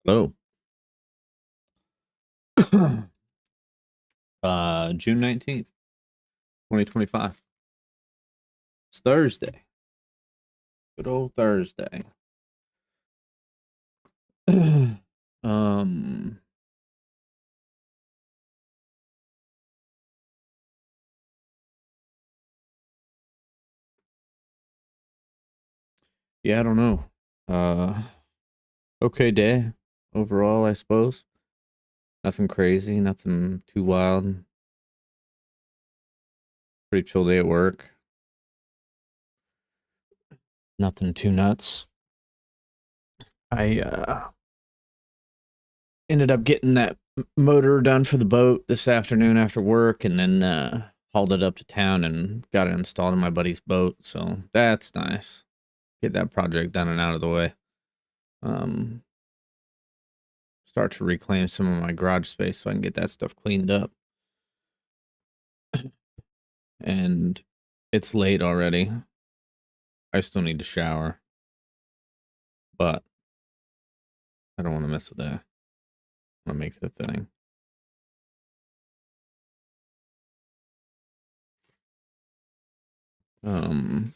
Oh, June 19th, 2025. It's Thursday. Good old Thursday. um, yeah, I don't know. Okay day overall, I suppose. Nothing crazy, nothing too wild. Pretty chill day at work. Nothing too nuts. I ended up getting that motor done for the boat this afternoon after work, and then hauled it up to town and got it installed in my buddy's boat. So that's nice. Get that project done and out of the way. Um, Start to reclaim some of my garage space so I can get that stuff cleaned up. And it's late already. I still need to shower, but I don't want to mess with that. I want to make it a thing. Um,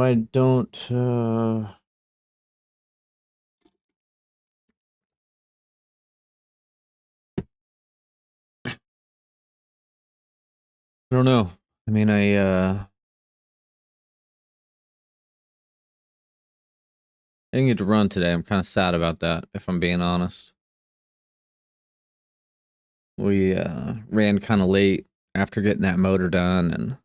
I don't. I don't know. I mean, I didn't get to run today. I'm kind of sad about that, if I'm being honest. We ran kind of late after getting that motor done, and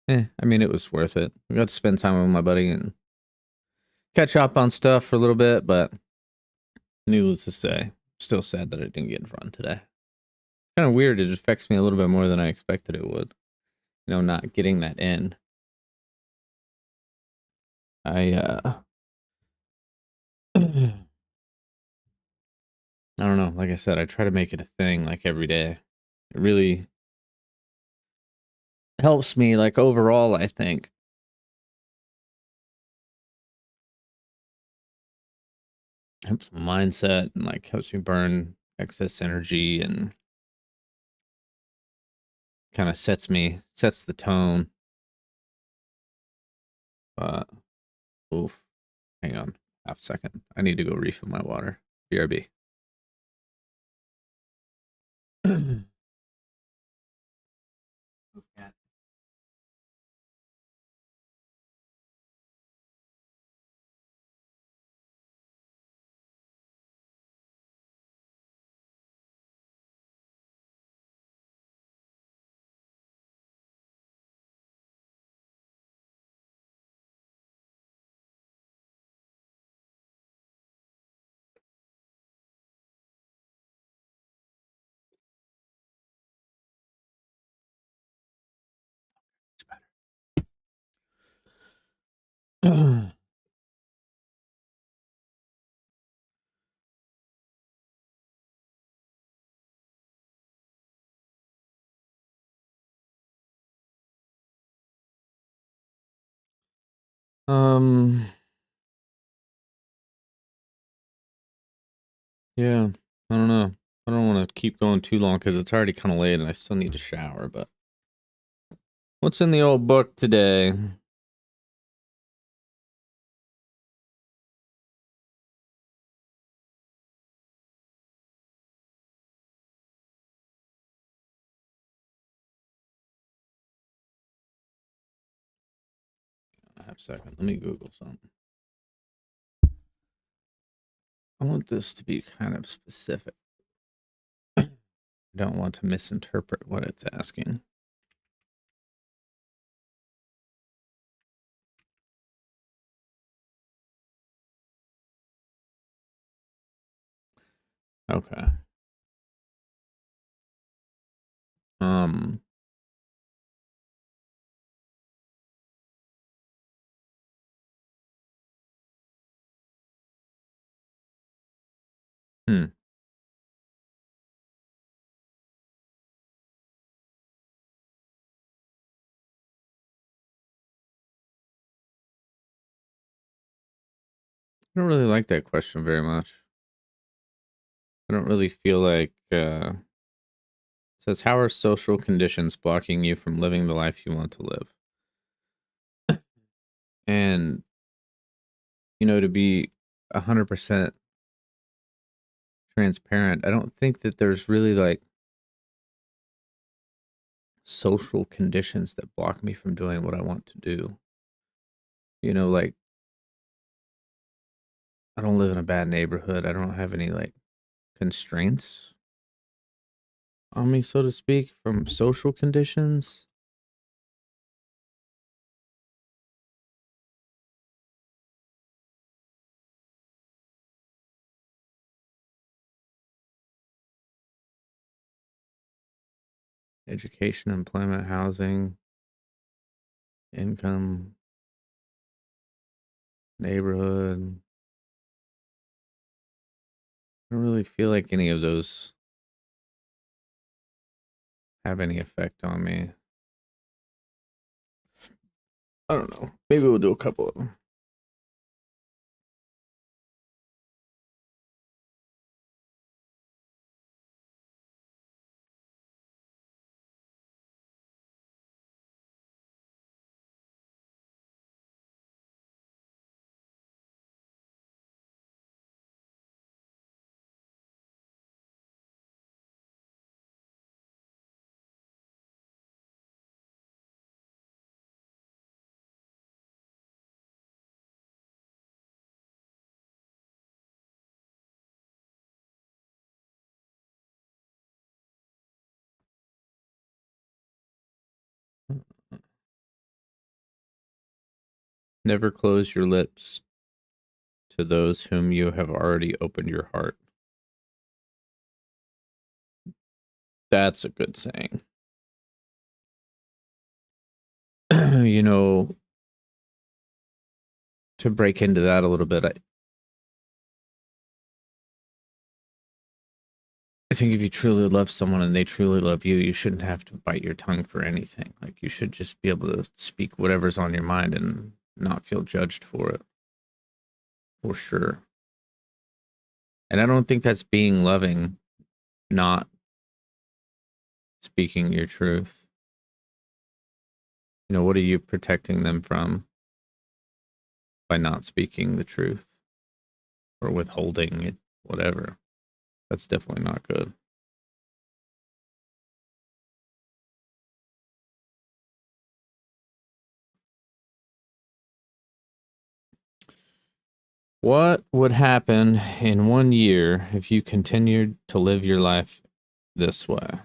I mean, it was worth it. I got to spend time with my buddy and catch up on stuff for a little bit, but needless to say, still sad that I didn't get to run today. Kind of weird. It affects me a little bit more than I expected it would. Not getting that in. I I don't know. Like I said, I try to make it a thing like every day. It really helps me like overall, I think. Helps my mindset and like helps me burn excess energy and kind of sets the tone. But oof, hang on, half second. I need to go refill my water. BRB. um, yeah, I don't know. I don't want to keep going too long because it's already kind of late and I still need to shower. But what's in the old book today? Half second. Let me Google something. I want this to be kind of specific. I don't want to misinterpret what it's asking. Okay. Um. Hmm. I don't really like that question very much. I don't really feel like it says how are social conditions blocking you from living the life you want to live? And to be 100% transparent, I don't think that there's really like social conditions that block me from doing what I want to do. Like I don't live in a bad neighborhood. I don't have any like constraints on me, so to speak, from social conditions. Education, employment, housing, income, neighborhood. I don't really feel like any of those have any effect on me. I don't know. Maybe we'll do a couple of them. Never close your lips to those whom you have already opened your heart. That's a good saying. you know, to break into that a little bit, I think if you truly love someone and they truly love you, you shouldn't have to bite your tongue for anything. Like you should just be able to speak whatever's on your mind and not feel judged for it, for sure. And I don't think that's being loving, not speaking your truth. What are you protecting them from by not speaking the truth or withholding it, whatever? That's definitely not good. What would happen in 1 year if you continued to live your life this way?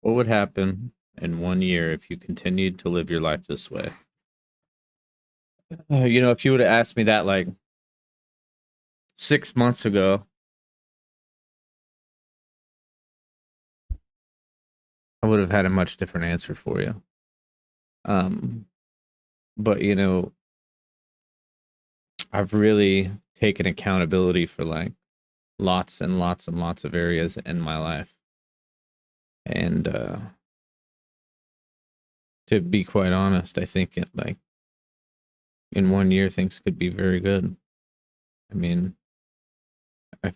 What would happen in 1 year if you continued to live your life this way? If you would have asked me that like 6 months ago, would have had a much different answer for you. But you know, I've really taken accountability for like lots and lots and lots of areas in my life. And to be quite honest, I think like in 1 year things could be very good. I mean, I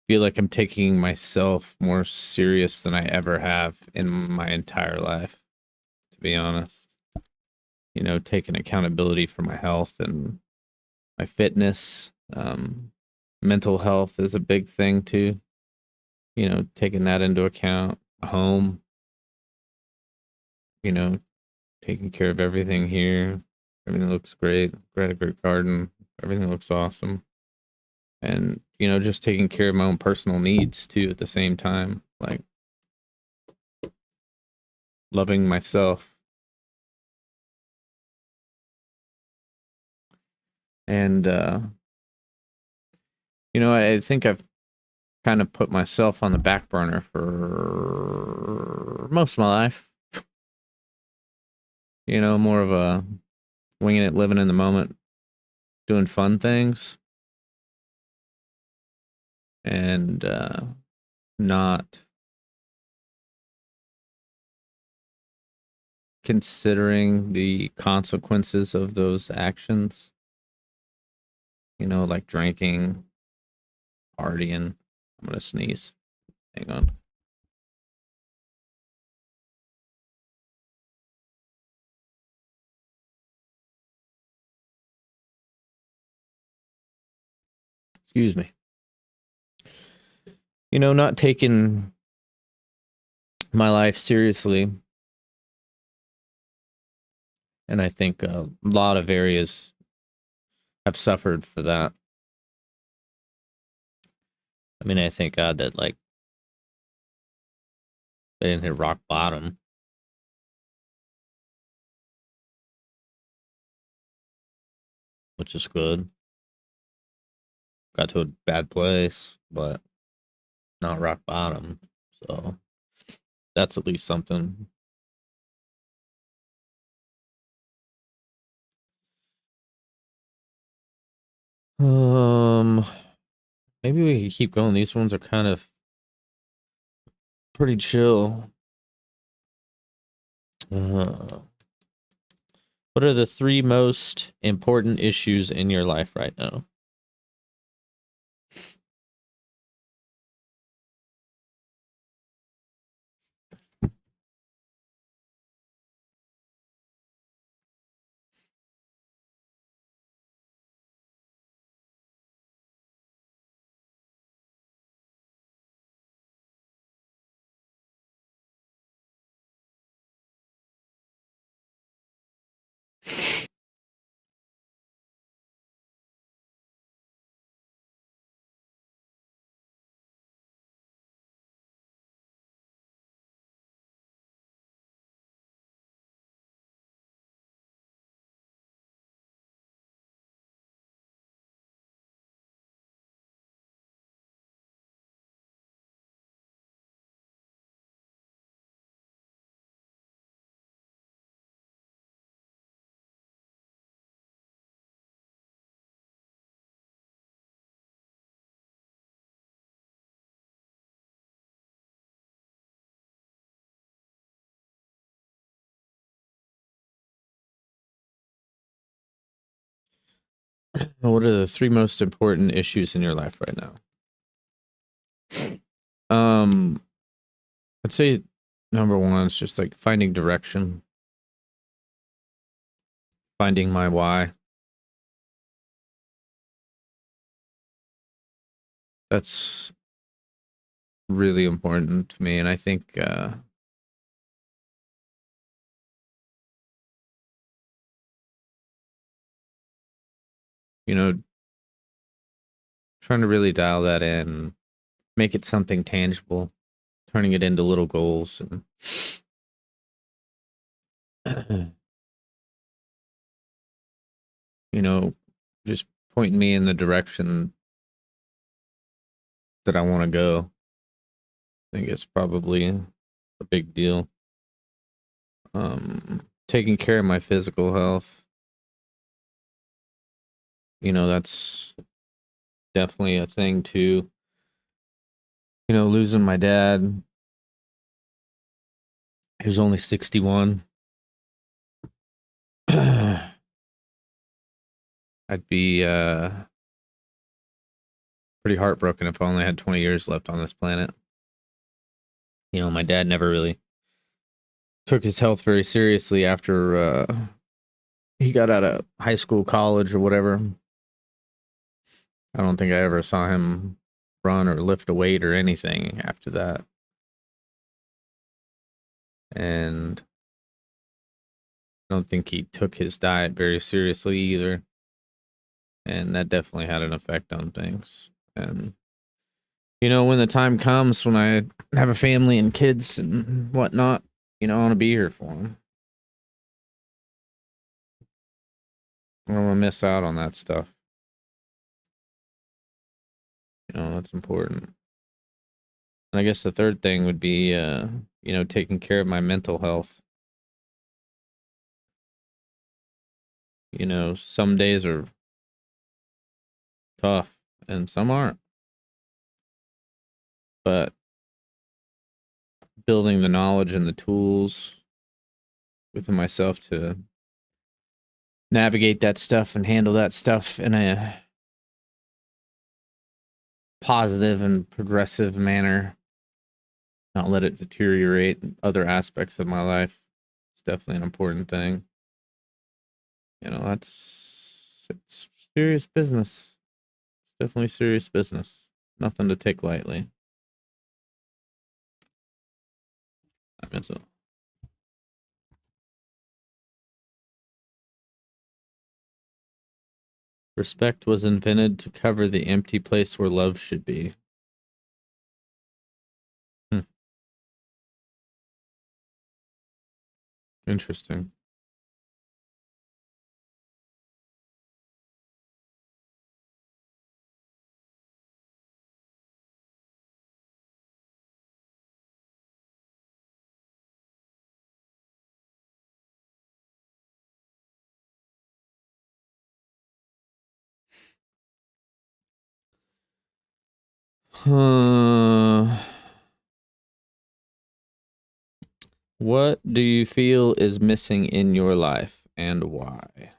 feel like I'm taking myself more serious than I ever have in my entire life, to be honest. You know, taking accountability for my health and my fitness. Mental health is a big thing too. You know, taking that into account. Home, you know, taking care of everything here. Everything looks great. Got a great garden. Everything looks awesome. And, you know, just taking care of my own personal needs too at the same time. Like loving myself. And you know, I think I've kind of put myself on the back burner for most of my life. You know, more of a winging it, living in the moment, doing fun things, and not considering the consequences of those actions. You know, like drinking, partying. I'm gonna sneeze. Hang on. Excuse me. You know, not taking my life seriously. And I think a lot of areas have suffered for that. I mean, I thank God that like they didn't hit rock bottom, which is good. Got to a bad place, but not rock bottom. So that's at least something. Um, Maybe we can keep going. These ones are kind of pretty chill. What are the three most important issues in your life right now? What are the three most important issues in your life right now? I'd say number one is just like finding direction, finding my why. That's really important to me, and I think you know, trying to really dial that in, make it something tangible, turning it into little goals, and you know, just pointing me in the direction that I want to go. I think it's probably a big deal. Taking care of my physical health, that's definitely a thing too. Losing my dad, he was only 61. I'd be pretty heartbroken if I only had 20 years left on this planet. My dad never really took his health very seriously after he got out of high school, college, or whatever. I don't think I ever saw him run or lift a weight or anything after that. And I don't think he took his diet very seriously either. And that definitely had an effect on things. And, when the time comes when I have a family and kids and whatnot, I want to be here for them. I don't want to miss out on that stuff. That's important. And I guess the third thing would be, taking care of my mental health. Some days are tough and some aren't. But building the knowledge and the tools within myself to navigate that stuff and handle that stuff in a positive and progressive manner, not let it deteriorate other aspects of my life. It's definitely an important thing. It's serious business. Definitely serious business. Nothing to take lightly. I mean, so. Respect was invented to cover the empty place where love should be. Interesting. What do you feel is missing in your life and why?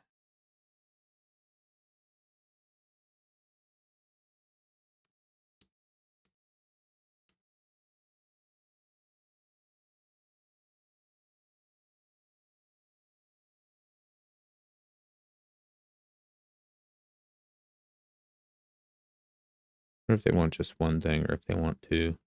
Or if they want just one thing, or if they want two.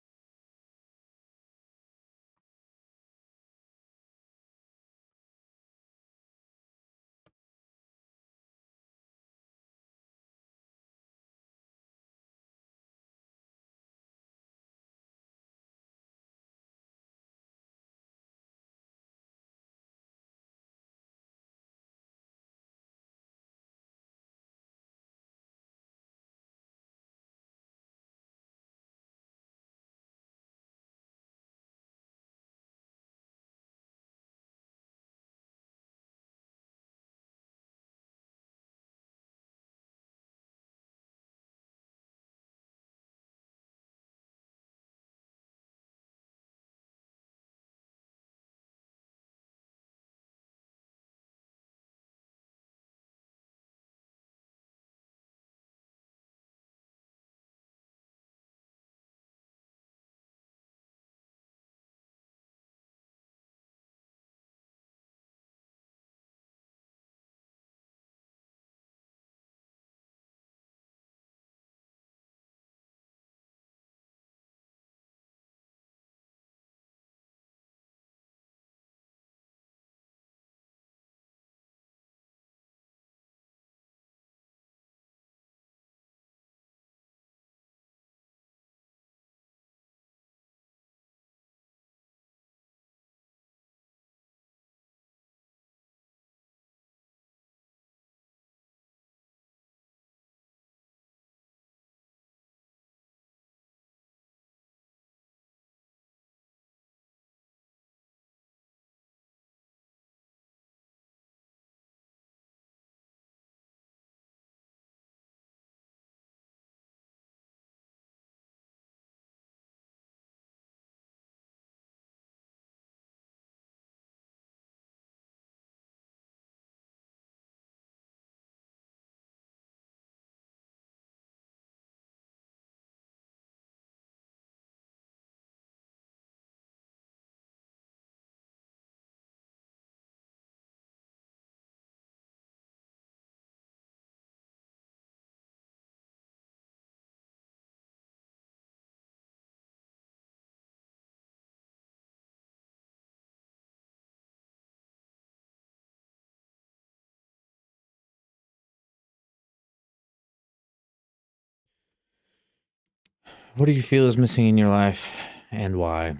What do you feel is missing in your life and why?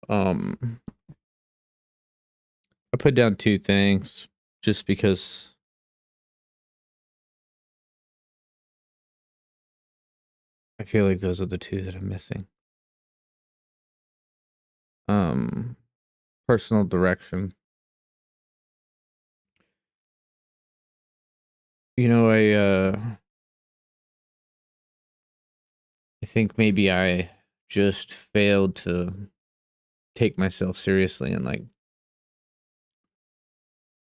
Um, I put down two things just because I feel like those are the two that I'm missing. Um, Personal direction. You know, I think maybe I just failed to take myself seriously and like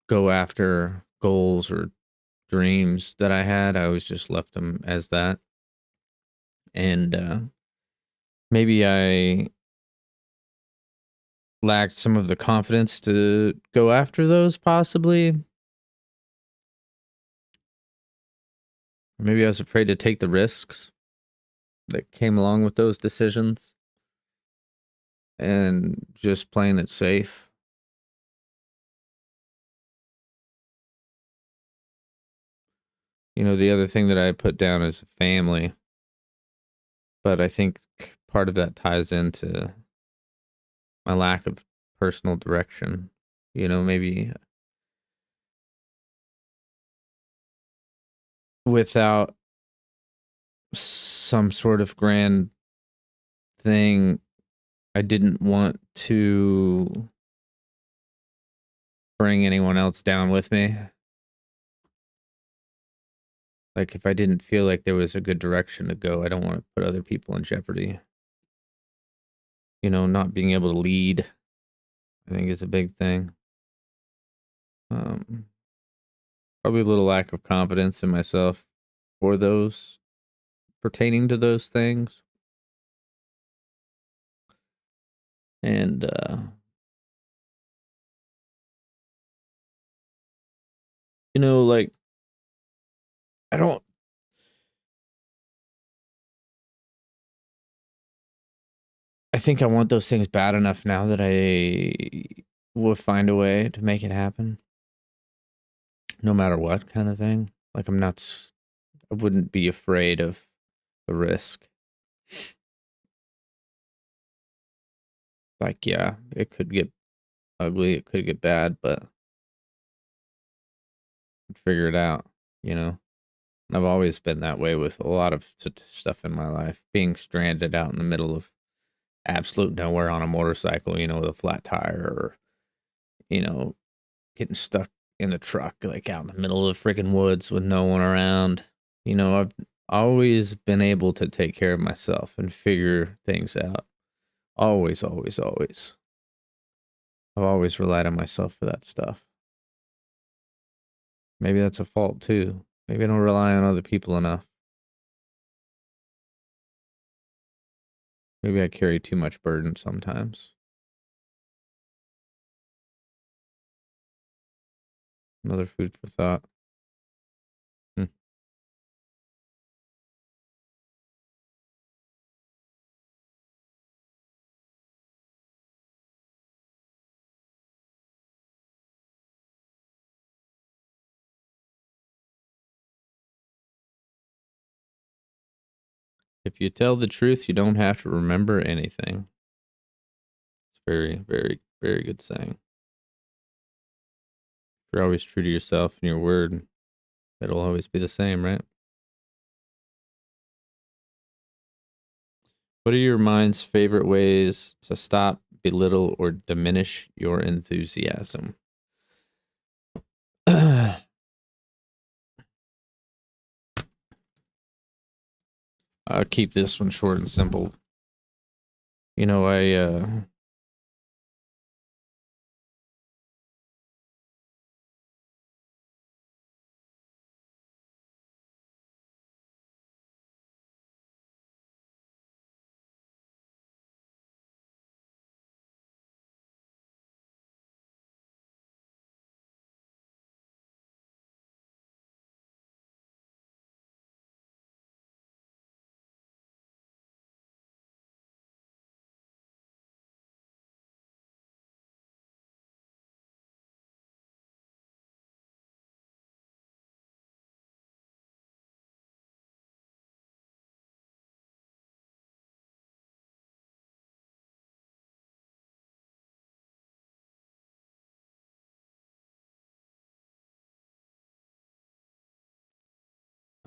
go after goals or dreams that I had. I always just left them as that. And maybe I lacked some of the confidence to go after those, possibly. Maybe I was afraid to take the risks that came along with those decisions and just playing it safe. You know, the other thing that I put down is family, but I think part of that ties into my lack of personal direction. You know, maybe without some sort of grand thing, I didn't want to bring anyone else down with me. Like, if I didn't feel like there was a good direction to go, I don't want to put other people in jeopardy. You know, not being able to lead, I think, is a big thing. Um, Probably a little lack of confidence in myself for those pertaining to those things. And, you know, like, I don't, I think I want those things bad enough now that I will find a way to make it happen, no matter what kind of thing. Like, I wouldn't be afraid of the risk. Like, yeah, it could get ugly, it could get bad, but I'd figure it out, you know? And I've always been that way with a lot of stuff in my life. Being stranded out in the middle of absolute nowhere on a motorcycle, you know, with a flat tire, or, you know, getting stuck in a truck, like out in the middle of the freaking woods with no one around. You know, I've always been able to take care of myself and figure things out. Always, always, always. I've always relied on myself for that stuff. Maybe that's a fault too. Maybe I don't rely on other people enough. Maybe I carry too much burden sometimes. Another food for thought. Hmm. If you tell the truth, you don't have to remember anything. It's very, very, very good saying. If you're always true to yourself and your word, it'll always be the same, right? What are your mind's favorite ways to stop, belittle, or diminish your enthusiasm? I'll keep this one short and simple. You know,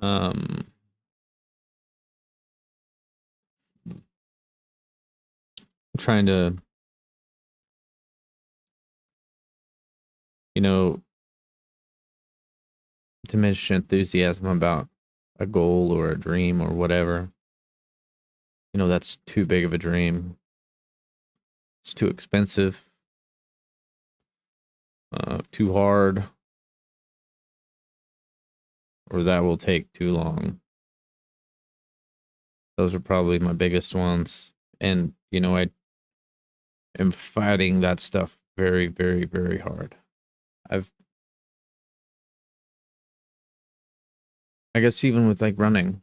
I'm trying to, you know, diminish enthusiasm about a goal or a dream or whatever. That's too big of a dream. It's too expensive, too hard, or that will take too long. Those are probably my biggest ones. And, I am fighting that stuff very, very, very hard. I guess even with like running,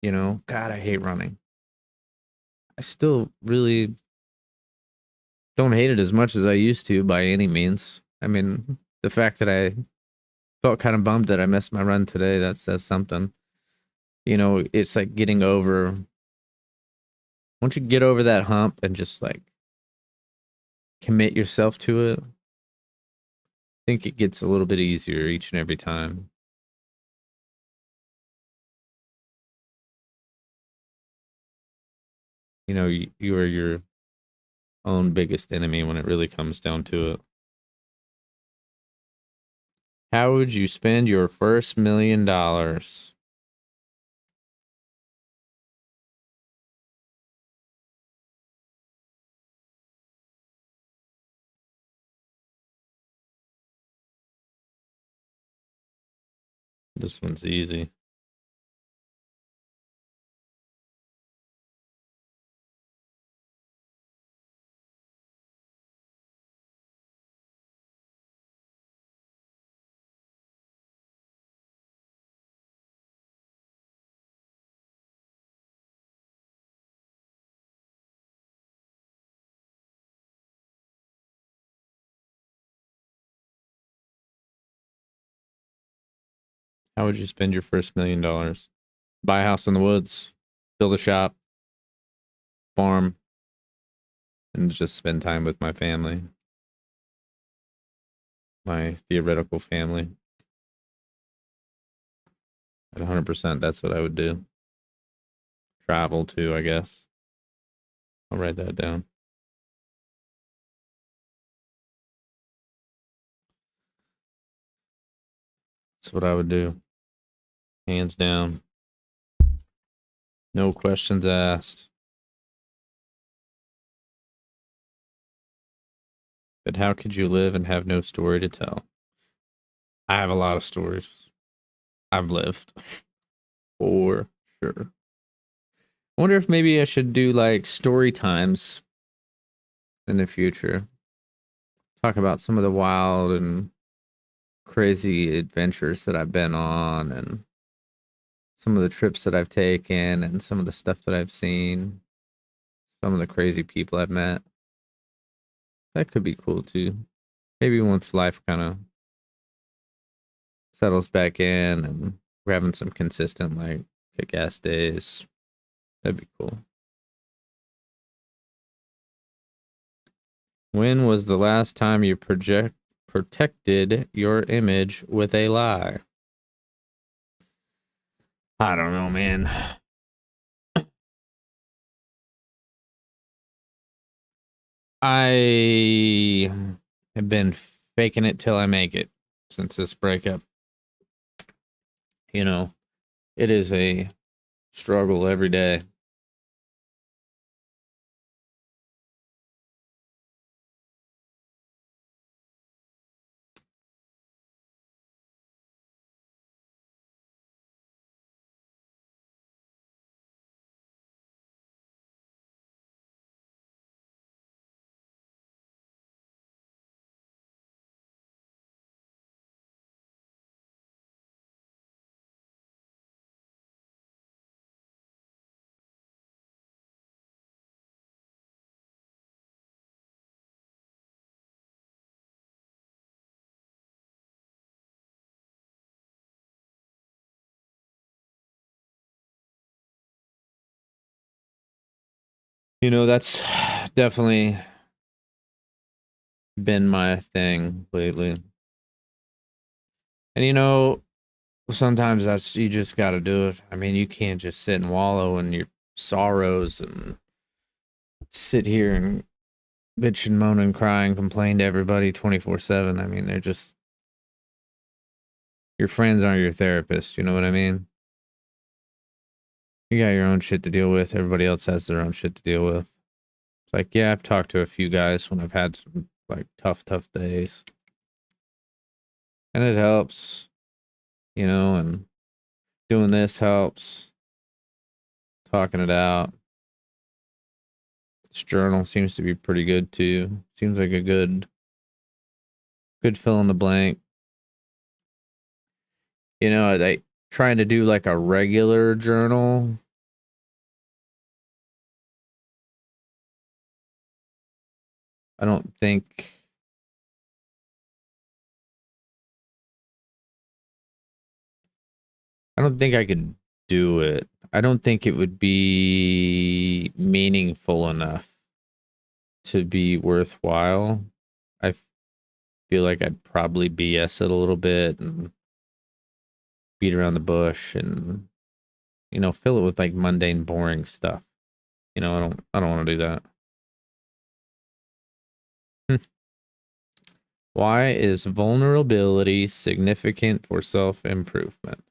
God, I hate running. I still really don't hate it as much as I used to by any means. I mean, the fact that I felt kind of bummed that I missed my run today, that says something. It's like getting over, once you get over that hump and just like commit yourself to it, I think it gets a little bit easier each and every time. You are your own biggest enemy when it really comes down to it. How would you spend your first $1 million? This one's easy. How would you spend your first $1 million? Buy a house in the woods, build a shop, farm, and just spend time with my family, my theoretical family. At 100%, that's what I would do. Travel too, I guess. I'll write that down. That's what I would do. Hands down. No questions asked. But how could you live and have no story to tell? I have a lot of stories. I've lived. For sure. I wonder if maybe I should do like story times in the future. Talk about some of the wild and crazy adventures that I've been on and some of the trips that I've taken and some of the stuff that I've seen, some of the crazy people I've met. That could be cool too. Maybe once life kind of settles back in and we're having some consistent like kick-ass days. That'd be cool. When was the last time you protected your image with a lie? I don't know, man. I have been faking it till I make it since this breakup. It is a struggle every day. That's definitely been my thing lately. And sometimes that's you just got to do it. I mean, you can't just sit and wallow in your sorrows and sit here and bitch and moan and cry and complain to everybody 24/7. I mean, they're just your friends aren't your therapist. You know what I mean? You got your own shit to deal with. Everybody else has their own shit to deal with. It's like, yeah, I've talked to a few guys when I've had some like tough days, and it helps, and doing this helps. Talking it out. This journal seems to be pretty good too. Seems like a good fill in the blank. I trying to do like a regular journal. I don't think I could do it. I don't think it would be meaningful enough to be worthwhile. I feel like I'd probably BS it a little bit and beat around the bush and fill it with like mundane boring stuff. I don't want to do that. Why is vulnerability significant for self-improvement?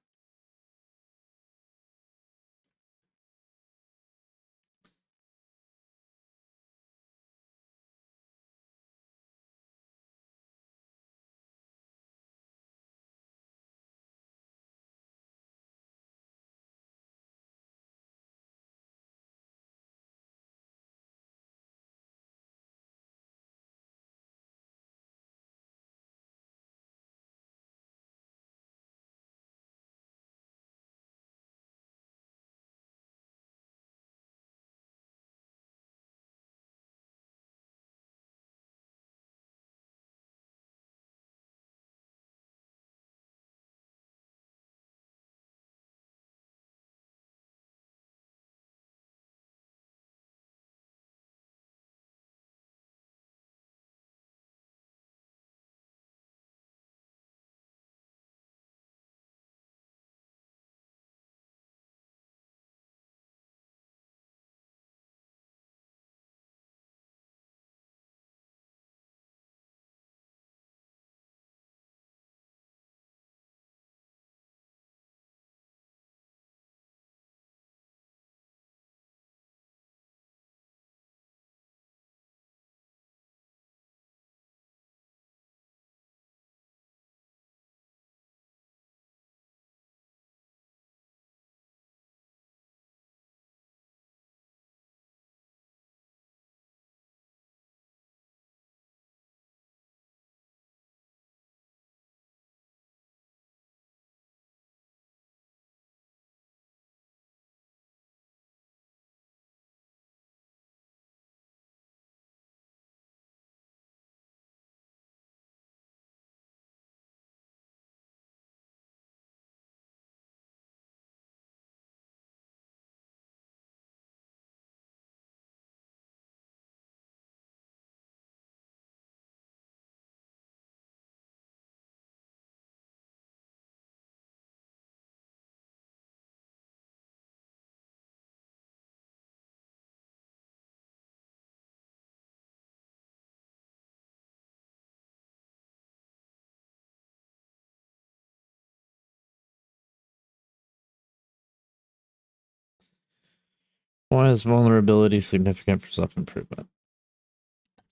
Why is vulnerability significant for self-improvement?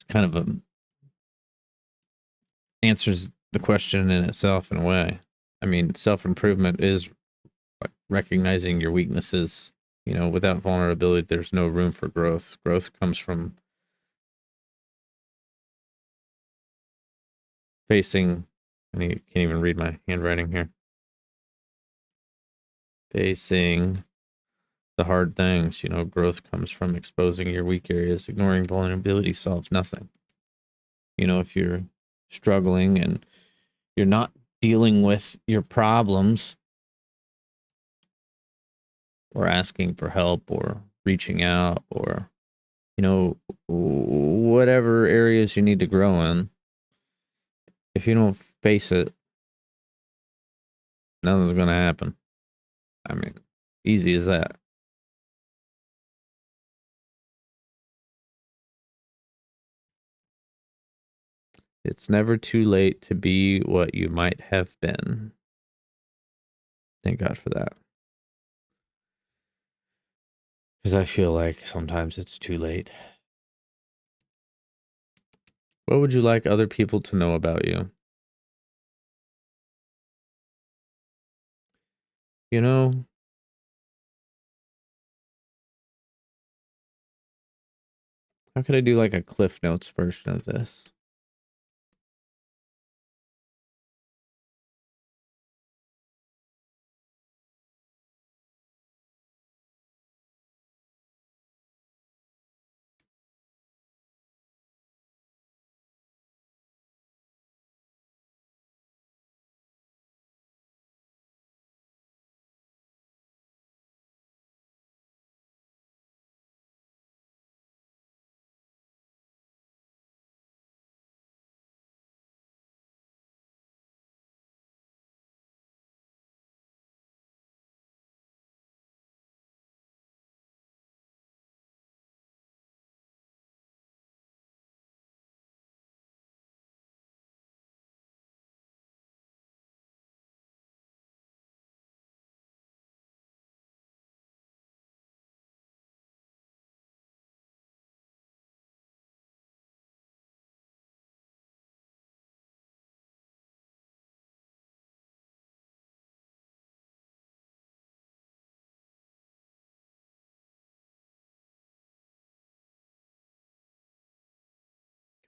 Kind of answers the question in itself in a way. I mean, self-improvement is like recognizing your weaknesses. Without vulnerability, there's no room for growth. Growth comes from facing, I can't even read my handwriting here. Facing the hard things. Growth comes from exposing your weak areas. Ignoring vulnerability solves nothing. If you're struggling and you're not dealing with your problems or asking for help or reaching out or, whatever areas you need to grow in, if you don't face it, Nothing's gonna happen. I mean, easy as that. It's never too late to be what you might have been. Thank God for that. Because I feel like sometimes it's too late. What would you like other people to know about you? You know, how could I do like a Cliff Notes version of this?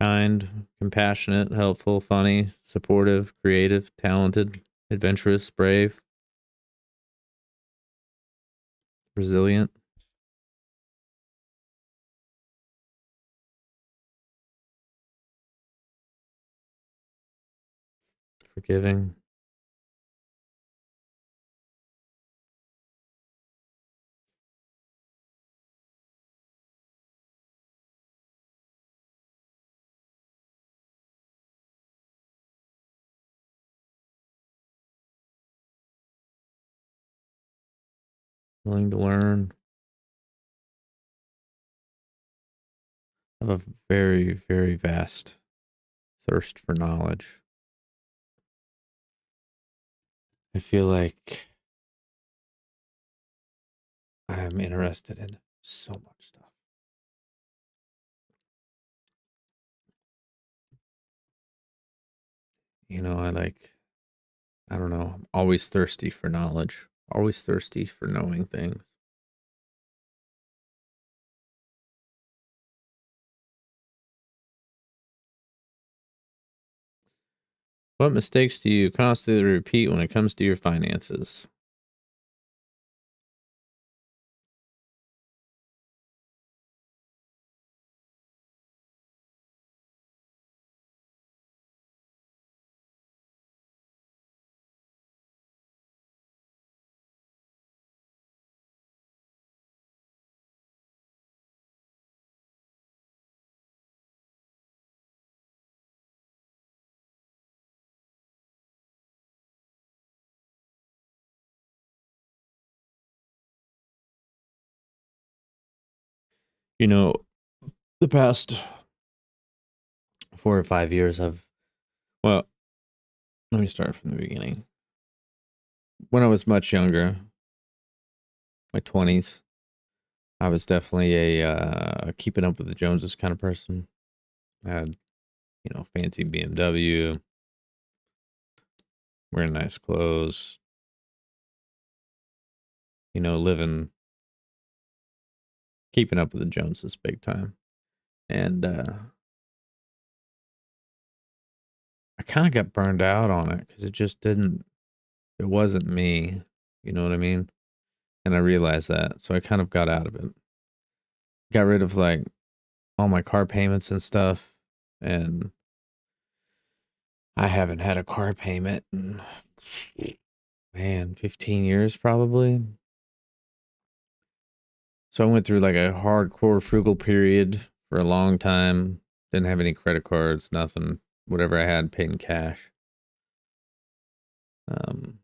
Kind, compassionate, helpful, funny, supportive, creative, talented, adventurous, brave, resilient, forgiving, willing to learn. I have a very, very vast thirst for knowledge. I feel like I'm interested in so much stuff. You know, I don't know, I'm always thirsty for knowledge, always thirsty for knowing things. What mistakes do you constantly repeat when it comes to your finances? You know, the past 4 or 5 years, well, let me start from the beginning. When I was much younger, my 20s, I was definitely a keeping up with the Joneses kind of person. I had, fancy BMW, wearing nice clothes, living, keeping up with the Joneses big time. And I kind of got burned out on it because it wasn't me. You know what I mean? And I realized that. So I kind of got out of it. Got rid of like all my car payments and stuff. And I haven't had a car payment in, man, 15 years probably. So I went through like a hardcore frugal period for a long time. Didn't have any credit cards, nothing. Whatever I had paid in cash. Um,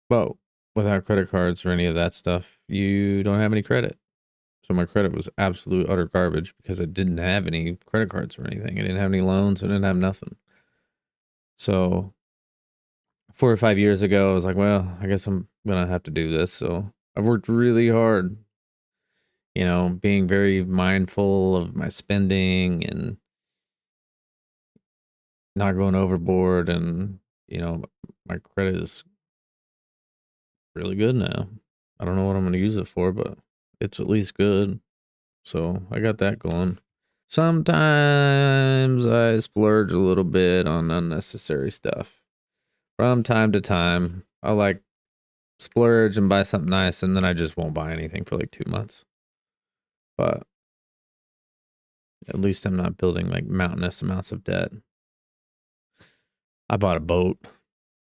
But without credit cards or any of that stuff, you don't have any credit. So my credit was absolute utter garbage because I didn't have any credit cards or anything. I didn't have any loans. I didn't have nothing. So 4 or 5 years ago, I was like, well, I guess I'm gonna have to do this. So I've worked really hard, being very mindful of my spending and not going overboard. And, my credit is really good now. I don't know what I'm gonna use it for, but it's at least good. So I got that going. Sometimes I splurge a little bit on unnecessary stuff. From time to time, I like splurge and buy something nice, and then I just won't buy anything for like 2 months. But at least I'm not building like mountainous amounts of debt. I bought a boat.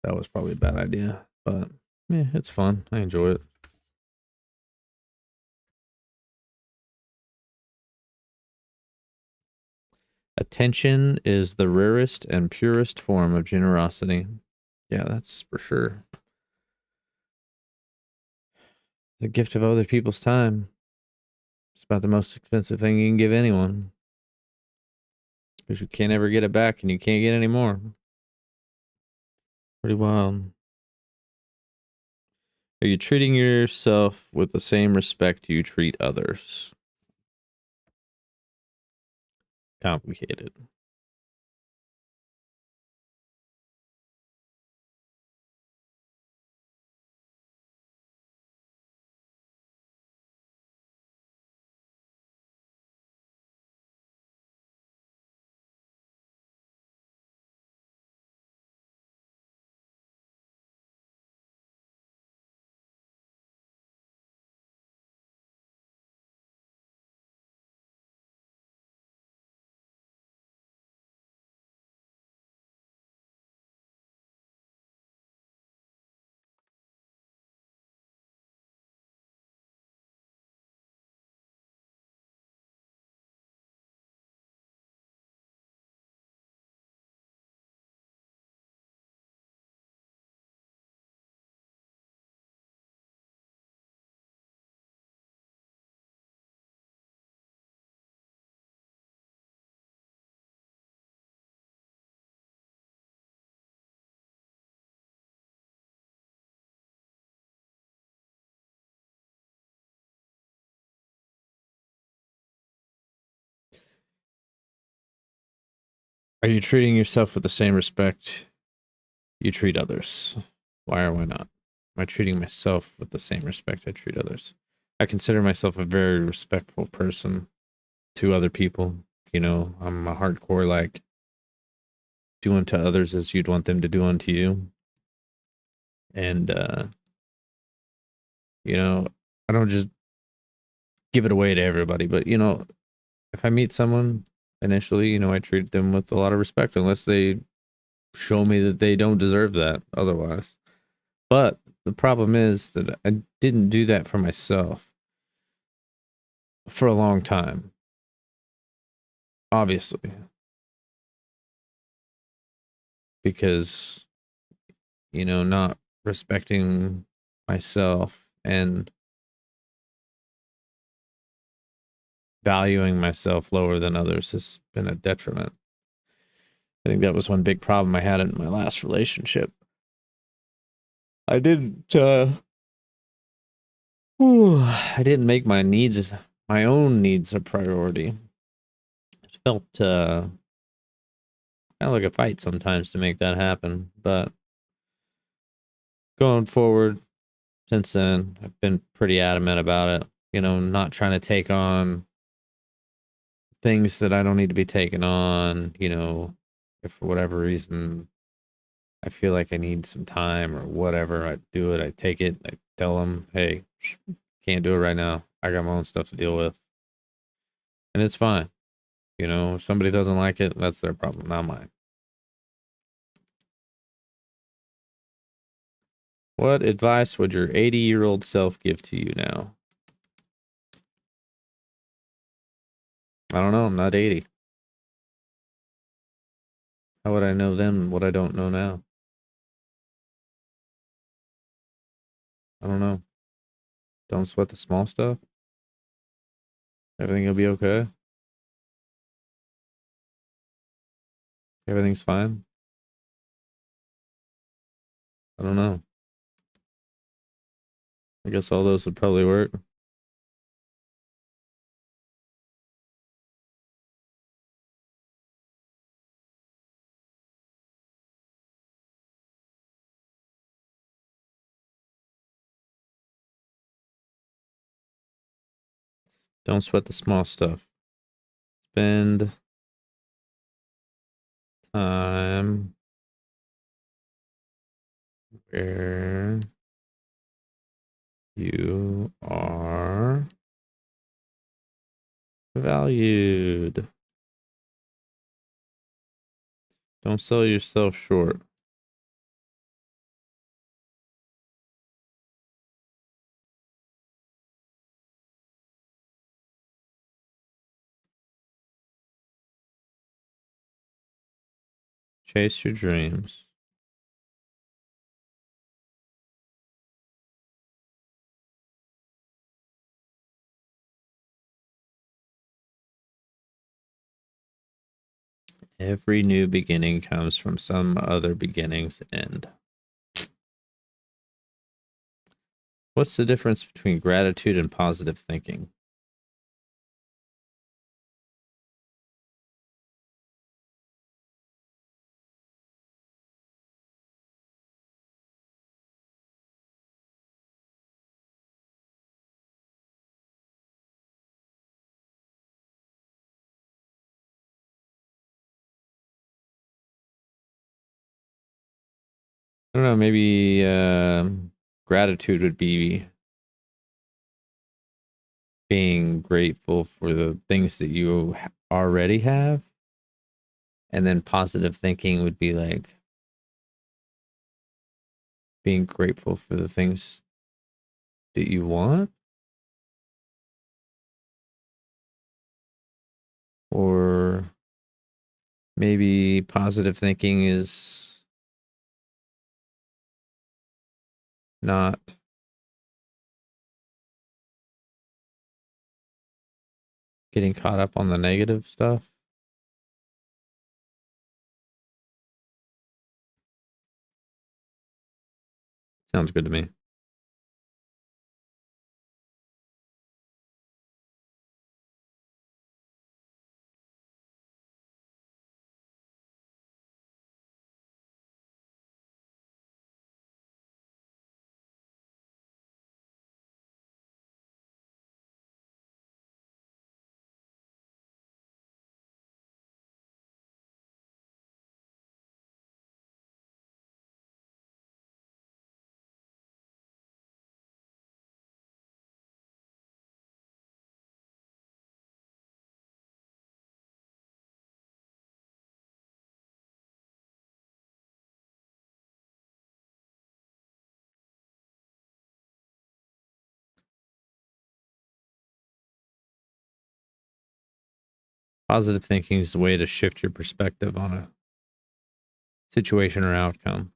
That was probably a bad idea, but yeah, it's fun. I enjoy it. Attention is the rarest and purest form of generosity. Yeah, that's for sure. The gift of other people's time. It's about the most expensive thing you can give anyone because you can't ever get it back and you can't get any more. Pretty wild. Are you treating yourself with the same respect you treat others? Complicated. Are you treating yourself with the same respect you treat others? Why or why not? Am I treating myself with the same respect I treat others? I consider myself a very respectful person to other people. I'm a hardcore, like, do unto others as you'd want them to do unto you. And, I don't just give it away to everybody, but, if I meet someone initially, I treat them with a lot of respect unless they show me that they don't deserve that otherwise. But the problem is that I didn't do that for myself for a long time, obviously, because, not respecting myself and valuing myself lower than others has been a detriment. I think that was one big problem I had in my last relationship. I didn't I didn't make my own needs a priority. It felt kind of like a fight sometimes to make that happen, but going forward since then, I've been pretty adamant about it, not trying to take on things that I don't need to be taking on, if for whatever reason I feel like I need some time or whatever, I do it. I take it. I tell them, hey, can't do it right now. I got my own stuff to deal with. And it's fine. If somebody doesn't like it, that's their problem, not mine. What advice would your 80-year-old self give to you now? I don't know. I'm not 80. How would I know then what I don't know now? I don't know. Don't sweat the small stuff. Everything will be okay. Everything's fine. I don't know. I guess all those would probably work. Don't sweat the small stuff. Spend time where you are valued. Don't sell yourself short. Chase your dreams. Every new beginning comes from some other beginning's end. What's the difference between gratitude and positive thinking? I don't know, maybe gratitude would be being grateful for the things that you already have. And then positive thinking would be like being grateful for the things that you want. Or maybe positive thinking is not getting caught up on the negative stuff. Sounds good to me. Positive thinking is a way to shift your perspective on a situation or outcome.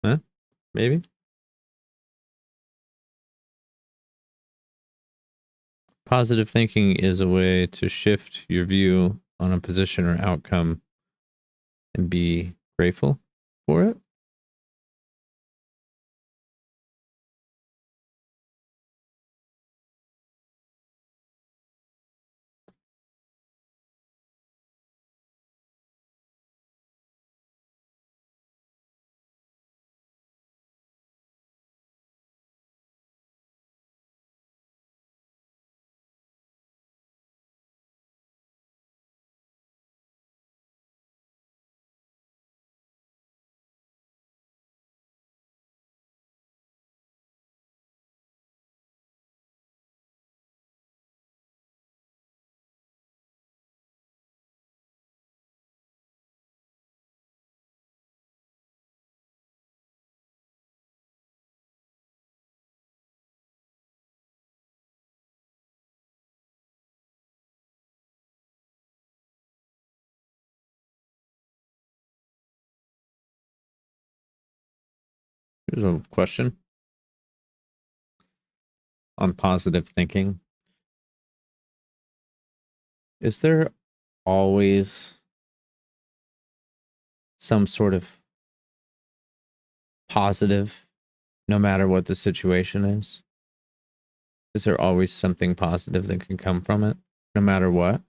Huh? Maybe? Positive thinking is a way to shift your view on a position or outcome and be grateful for it. There's a question on positive thinking. Is there always some sort of positive, no matter what the situation is? Is there always something positive that can come from it, no matter what?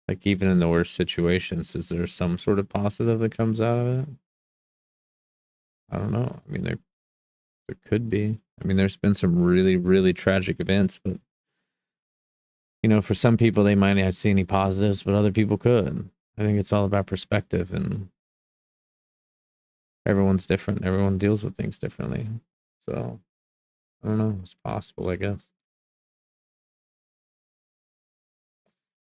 Like, even in the worst situations, is there some sort of positive that comes out of it? I don't know. I mean, there could be. I mean, there's been some really, really tragic events, but for some people they might not see any positives, but other people could. I think it's all about perspective, and everyone's different. Everyone deals with things differently. So I don't know. It's possible, I guess.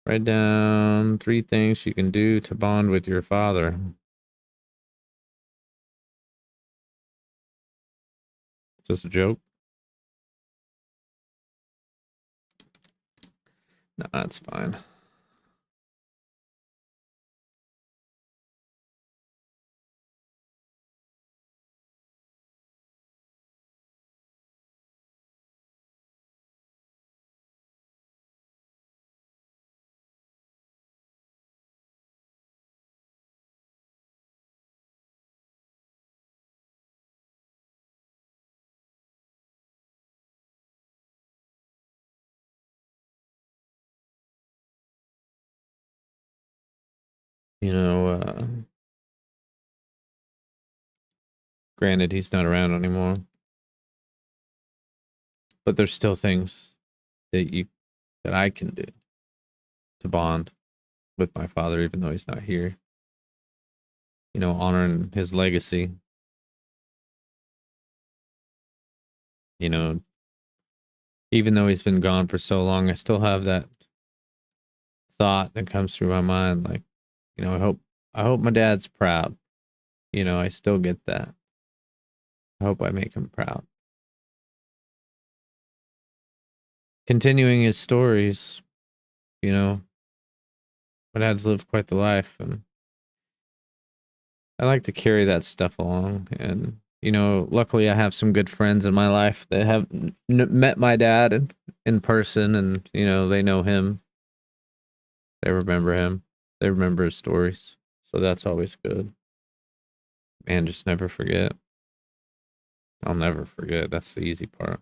Write down 3 things you can do to bond with your father. Is this a joke? No, that's fine. You know, granted, he's not around anymore, but there's still things that I can do to bond with my father, even though he's not here. Honoring his legacy. You know, even though he's been gone for so long, I still have that thought that comes through my mind, like, I hope my dad's proud. I still get that. I hope I make him proud. Continuing his stories, my dad's lived quite the life, and I like to carry that stuff along. And luckily I have some good friends in my life that have met my dad in person, and they know him. They remember him. They remember his stories. So that's always good. Man, just never forget. I'll never forget. That's the easy part.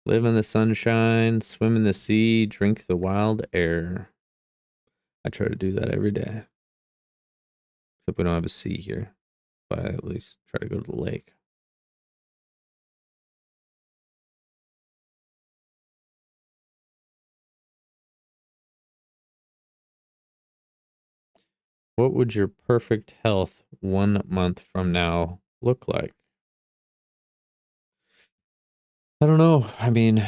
Live in the sunshine, swim in the sea, drink the wild air. I try to do that every day. Except we don't have a sea here. But I at least try to go to the lake. What would your perfect health 1 month from now look like? I don't know. I mean,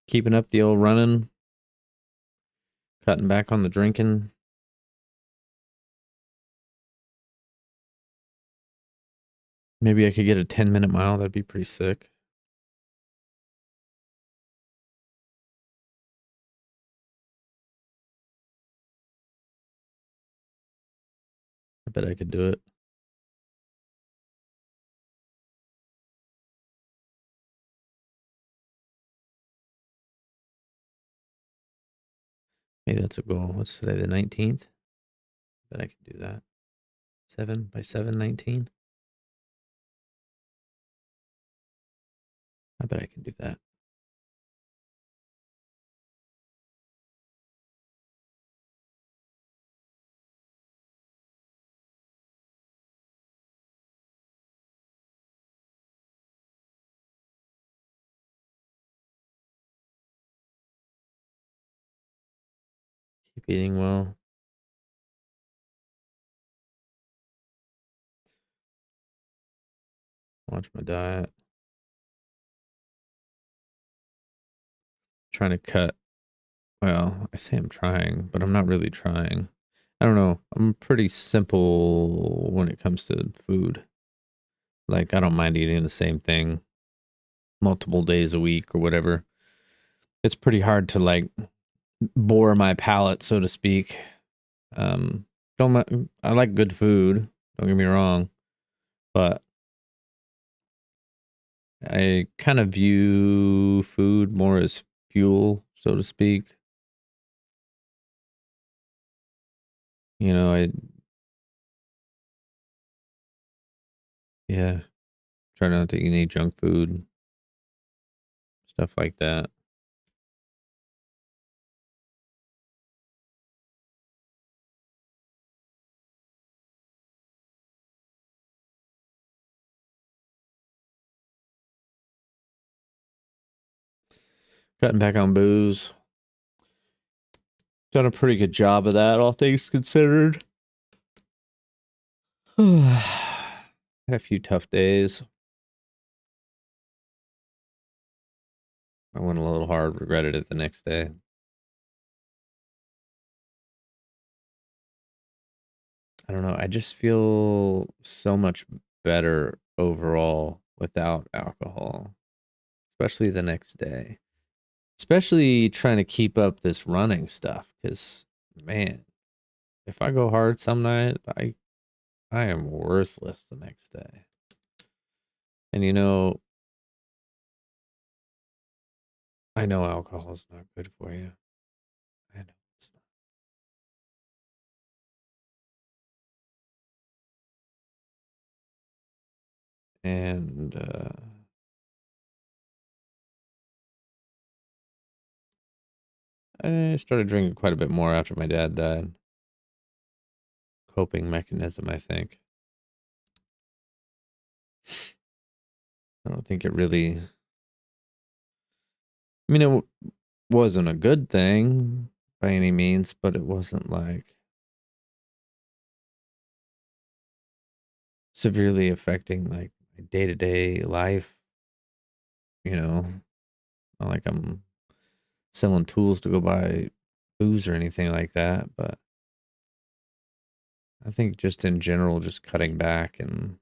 keeping up the old running, cutting back on the drinking. Maybe I could get a 10-minute mile. That'd be pretty sick. I bet I could do it. Maybe that's a goal. What's today, the 19th? I bet I could do that. 7 by 7, 19. I bet I can do that. Keep eating well. Watch my diet. Trying to cut. Well, I say I'm trying, but I'm not really trying. I don't know. I'm pretty simple when it comes to food. Like, I don't mind eating the same thing multiple days a week or whatever. It's pretty hard to like bore my palate, so to speak. Um, I like good food. Don't get me wrong, but I kind of view food more as fuel, so to speak. I yeah, try not to eat any junk food, stuff like that. Cutting back on booze. Done a pretty good job of that, all things considered. Had a few tough days. I went a little hard, regretted it the next day. I don't know. I just feel so much better overall without alcohol, especially the next day. Especially trying to keep up this running stuff because, man, if I go hard some night, I am worthless the next day. And I know alcohol is not good for you. I know it's not. And I started drinking quite a bit more after my dad died. Coping mechanism, I think. I don't think it really. I mean, it wasn't a good thing by any means, but it wasn't like severely affecting like my day to day life. Not like I'm selling tools to go buy booze or anything like that, but I think just in general, just cutting back and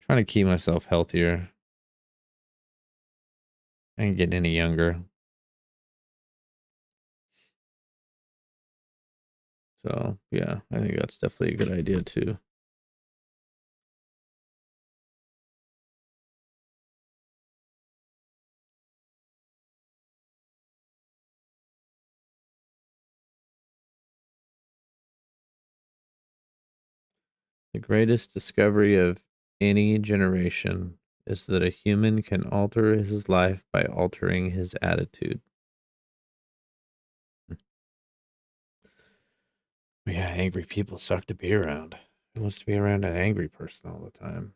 trying to keep myself healthier. I ain't getting any younger. So, yeah, I think that's definitely a good idea too. The greatest discovery of any generation is that a human can alter his life by altering his attitude. Yeah, angry people suck to be around. Who wants to be around an angry person all the time?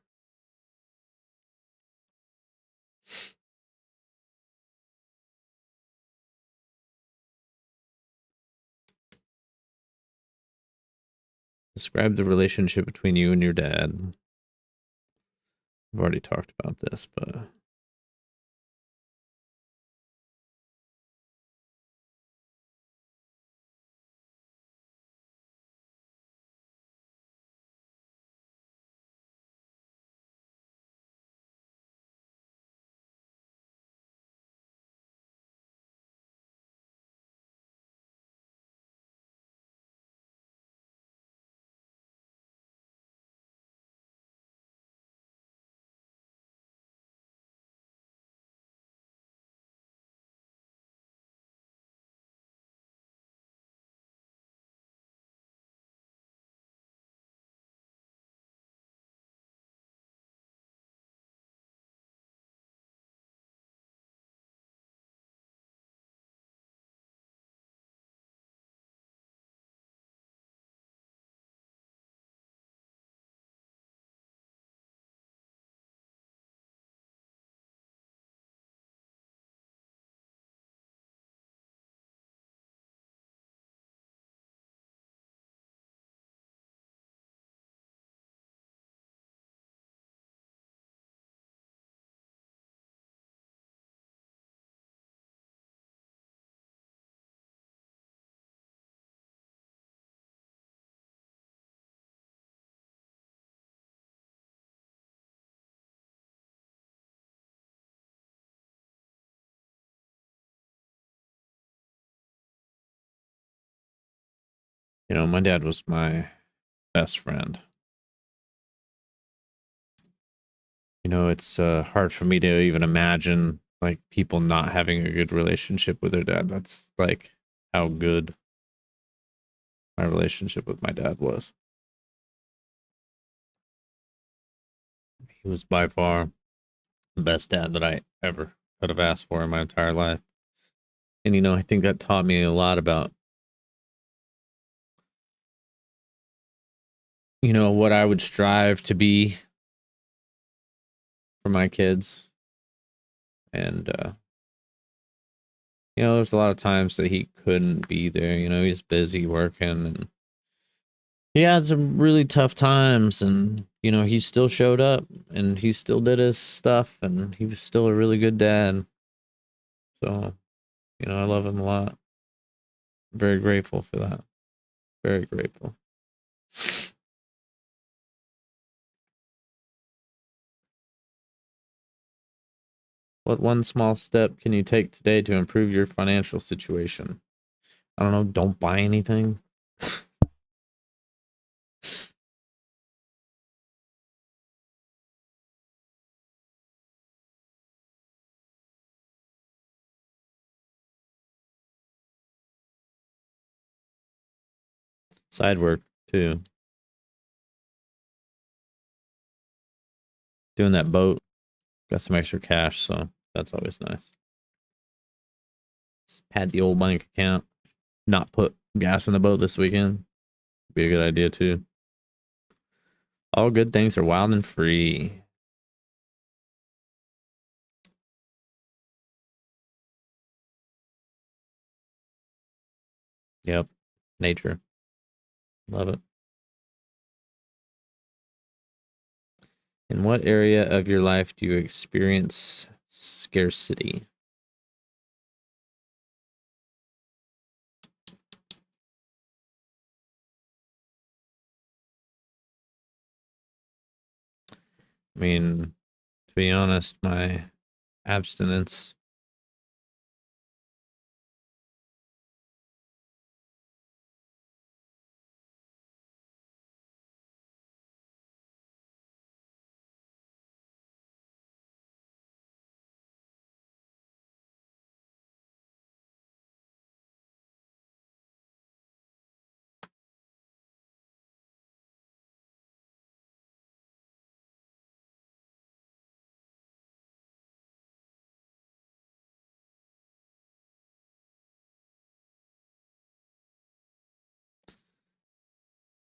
Describe the relationship between you and your dad. I've already talked about this, but You know, my dad was my best friend. You know, it's hard for me to even imagine like people not having a good relationship with their dad. That's like how good my relationship with my dad was. He was by far the best dad that I ever could have asked for in my entire life. And you know, I think that taught me a lot about, you know, what I would strive to be for my kids. And you know, there's a lot of times that he couldn't be there. You know, he's busy working and he had some really tough times, and you know, he still showed up and he still did his stuff, and he was still a really good dad. So, you know, I love him a lot. Very grateful for that. Very grateful. What one small step can you take today to improve your financial situation? I don't know, don't buy anything. Side work too. Doing that boat. Got some extra cash, so that's always nice. Just pad the old bank account. Not put gas in the boat this weekend. Be a good idea too. All good things are wild and free. Yep. Nature. Love it. In what area of your life do you experience scarcity? I mean, to be honest, my abstinence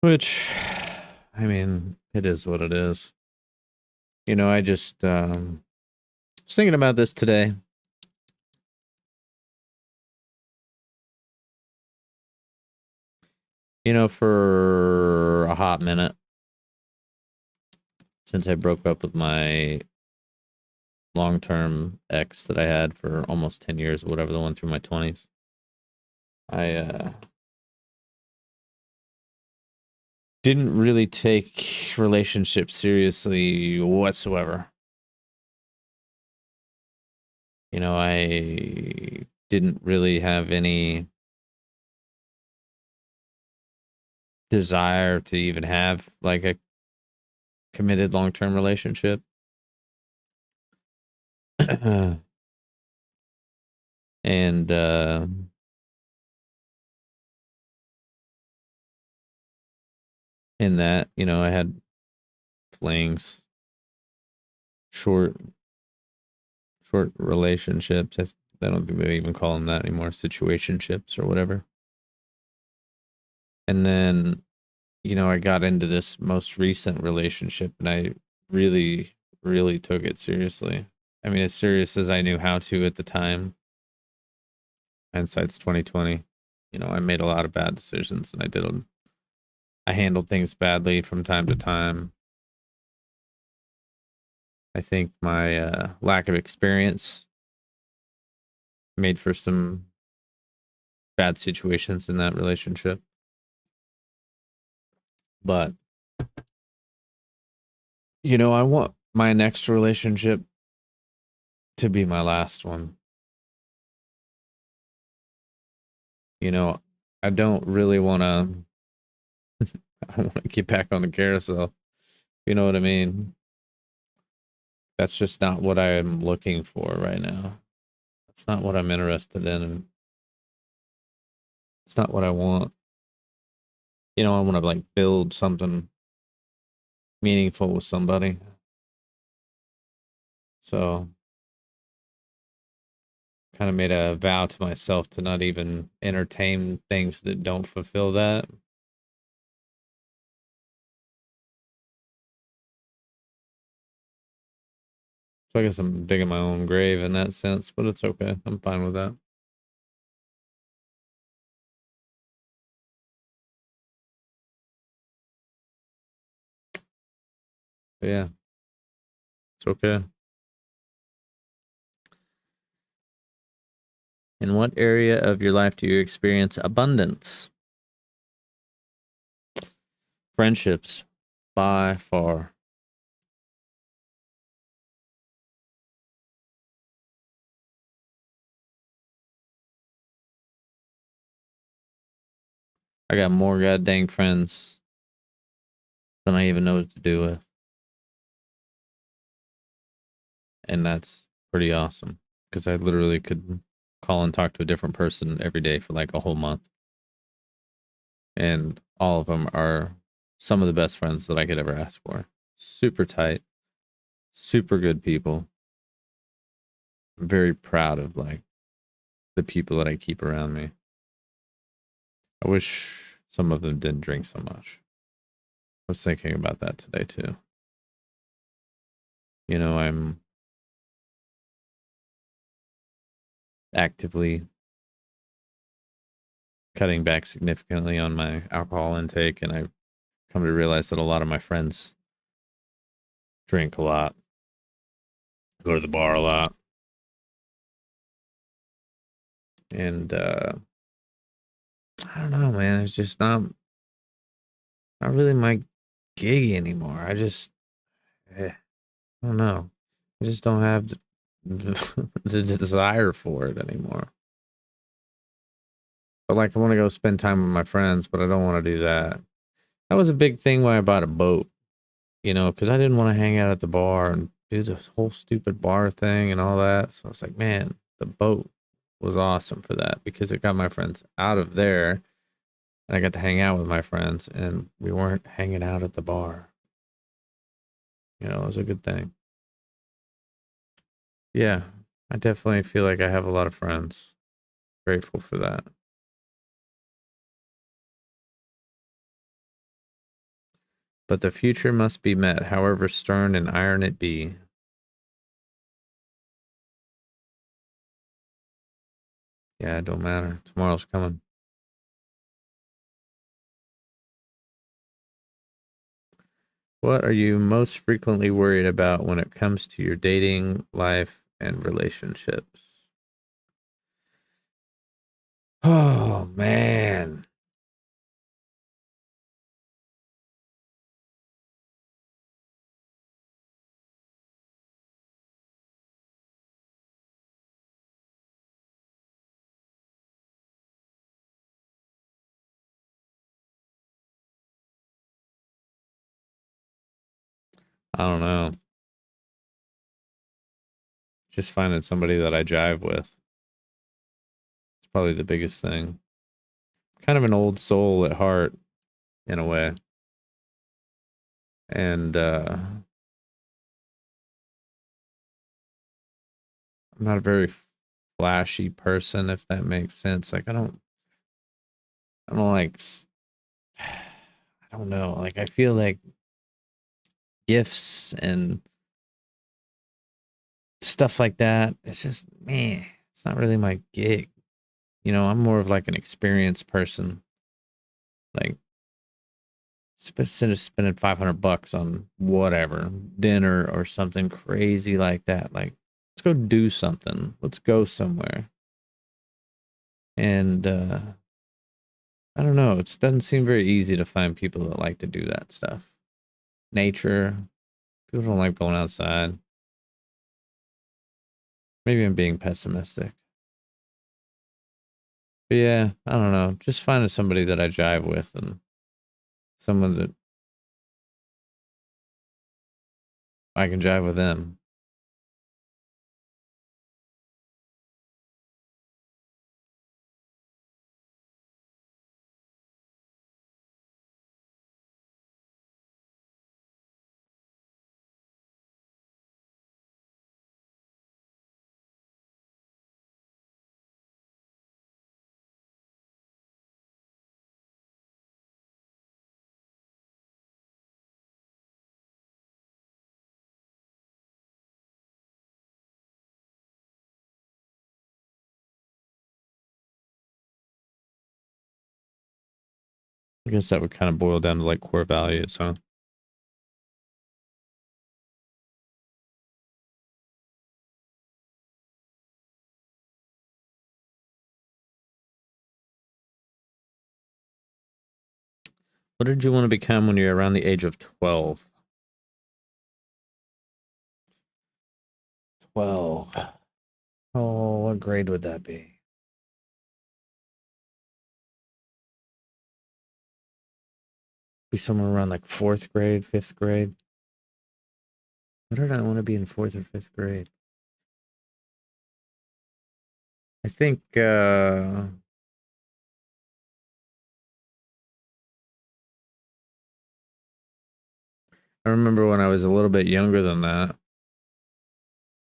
which, I mean, it is what it is. You know, I just was thinking about this today. You know, for a hot minute since I broke up with my long-term ex that I had for almost 10 years or whatever, the one through my 20s. I didn't really take relationships seriously whatsoever. You know, I didn't really have any desire to even have like a committed long-term relationship. And in that, you know, I had flings, short relationships. I don't think they even call them that anymore, situationships or whatever. And then, you know, I got into this most recent relationship and I really, really took it seriously. I mean, as serious as I knew how to at the time. Hindsight's 2020. You know, I made a lot of bad decisions and I handled things badly from time to time. I think my lack of experience made for some bad situations in that relationship. But, you know, I want my next relationship to be my last one. You know, I don't really want to I want to get back on the carousel. You know what I mean? That's just not what I am looking for right now. That's not what I'm interested in. And it's not what I want. You know, I want to like build something meaningful with somebody. So kind of made a vow to myself to not even entertain things that don't fulfill that. So I guess I'm digging my own grave in that sense, but it's okay. I'm fine with that. But yeah, it's okay. In what area of your life do you experience abundance? Friendships, by far. I got more goddamn friends than I even know what to do with. And that's pretty awesome because I literally could call and talk to a different person every day for like a whole month. And all of them are some of the best friends that I could ever ask for. Super tight, super good people. I'm very proud of like the people that I keep around me. I wish some of them didn't drink so much. I was thinking about that today too. You know, I'm actively cutting back significantly on my alcohol intake, and I've come to realize that a lot of my friends drink a lot, go to the bar a lot, and I don't know, man. It's just not really my gig anymore. I don't know. I just don't have the desire for it anymore. But like, I want to go spend time with my friends, but I don't want to do that. That was a big thing when I bought a boat, you know, because I didn't want to hang out at the bar and do this whole stupid bar thing and all that. So I was like, man, the boat was awesome for that because it got my friends out of there and I got to hang out with my friends and we weren't hanging out at the bar. You know, it was a good thing. Yeah, I definitely feel like I have a lot of friends. Grateful for that. But the future must be met, however stern and iron it be. Yeah, it don't matter. Tomorrow's coming. What are you most frequently worried about when it comes to your dating life and relationships? Oh man. I don't know. Just finding somebody that I jive with. It's probably the biggest thing. Kind of an old soul at heart in a way. And I'm not a very flashy person if that makes sense. Like I don't like I don't know. Like I feel like gifts and stuff like that. It's just man, it's not really my gig. You know, I'm more of like an experienced person. Like instead of spending $500 on whatever dinner or something crazy like that. Like let's go do something. Let's go somewhere. And I don't know. It doesn't seem very easy to find people that like to do that stuff. Nature. People don't like going outside. Maybe I'm being pessimistic. But yeah, I don't know. Just finding somebody that I jive with and someone that I can jive with them. I guess that would kind of boil down to like core values, huh? What did you want to become when you're around the age of 12? 12. Oh, what grade would that be? Be somewhere around like fourth grade, fifth grade. What did I want to be in fourth or fifth grade? I think I remember when I was a little bit younger than that.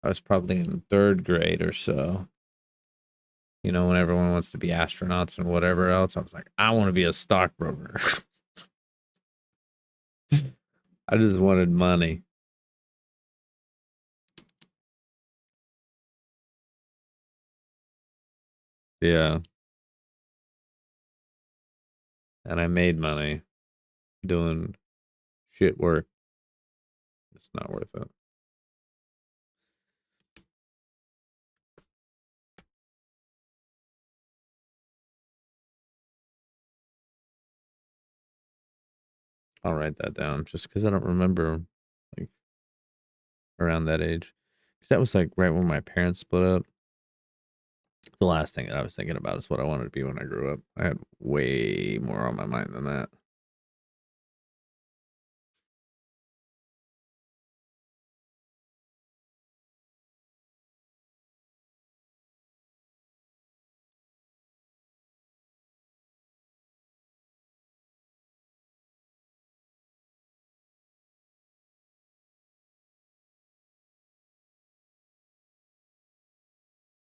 I was probably in third grade or so. You know, when everyone wants to be astronauts and whatever else, I was like, I want to be a stockbroker. I just wanted money. Yeah. And I made money doing shit work. It's not worth it. I'll write that down just because I don't remember like around that age. Because that was like right when my parents split up. The last thing that I was thinking about is what I wanted to be when I grew up. I had way more on my mind than that.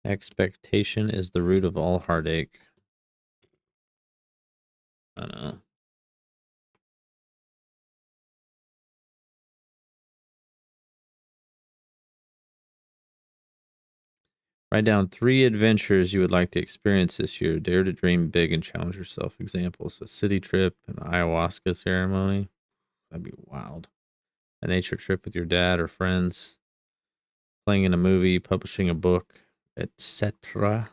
Expectation is the root of all heartache. I know. Write down 3 adventures you would like to experience this year. Dare to dream big and challenge yourself. Examples: a city trip, an ayahuasca ceremony. That'd be wild. A nature trip with your dad or friends. Playing in a movie, publishing a book, etc.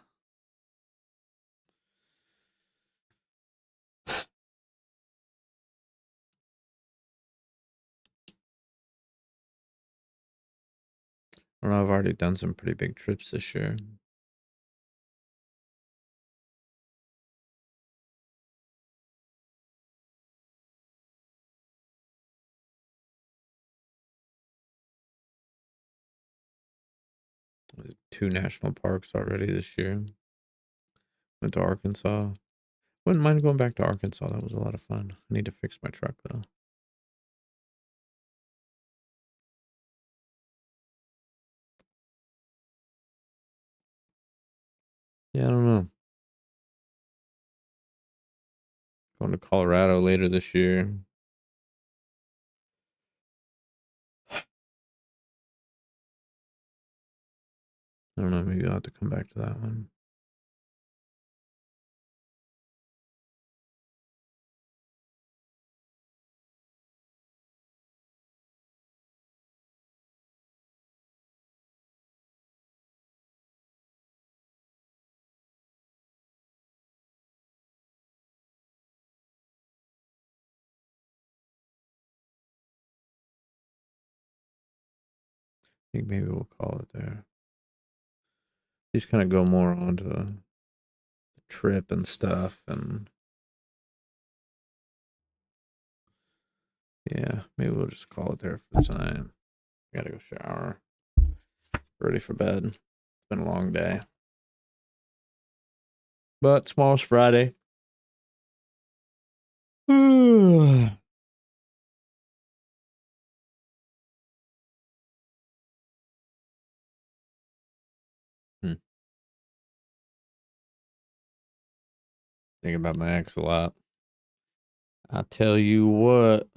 I don't know. I've already done some pretty big trips this year. There's 2 national parks already this year. Went to Arkansas. Wouldn't mind going back to Arkansas. That was a lot of fun. I need to fix my truck though. Yeah, I don't know. Going to Colorado later this year. I don't know. Maybe I'll have to come back to that one. I think maybe we'll call it there. Just kind of go more onto the trip and stuff, and Yeah, maybe we'll just call it there for tonight. Gotta go shower. Ready for bed. It's been a long day. But tomorrow's Friday. Hmm. Think about my ex a lot. I tell you what.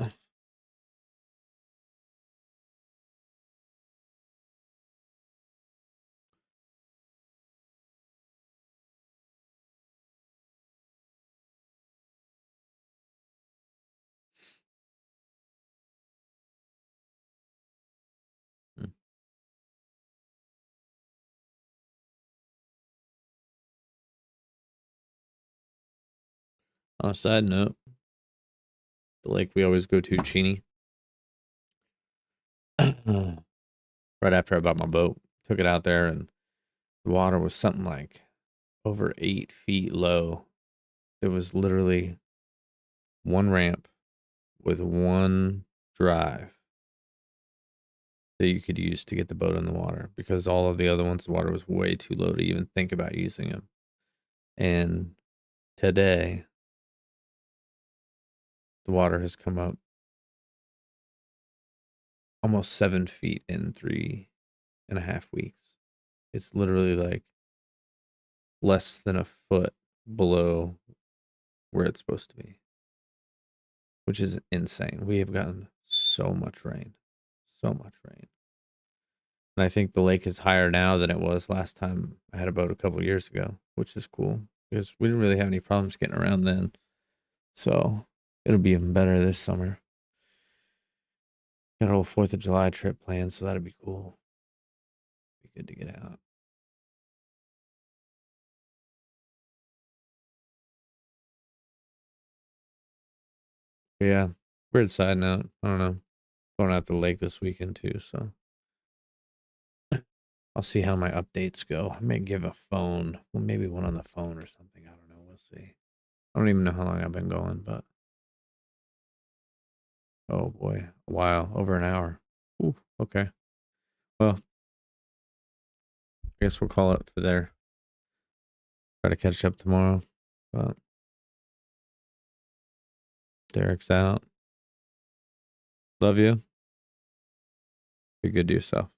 On a side note, the lake we always go to, Cheney. Right after I bought my boat, took it out there, and the water was something like over 8 feet low. It was literally one ramp with one drive that you could use to get the boat in the water because all of the other ones, the water was way too low to even think about using them. And today, the water has come up almost 7 feet in 3.5 weeks. It's literally like less than a foot below where it's supposed to be, which is insane. We have gotten so much rain, so much rain. And I think the lake is higher now than it was last time I had a boat a couple years ago, which is cool because we didn't really have any problems getting around then. So it'll be even better this summer. Got a whole 4th of July trip planned, so that'd be cool. Be good to get out. But yeah, weird side note. I don't know. Going out to the lake this weekend too, so I'll see how my updates go. I may give a phone, well, maybe one on the phone or something. I don't know. We'll see. I don't even know how long I've been going, but oh boy, a while, over an hour. Ooh, okay. Well, I guess we'll call it for there. Try to catch up tomorrow, but Derek's out. Love you. Be good to yourself.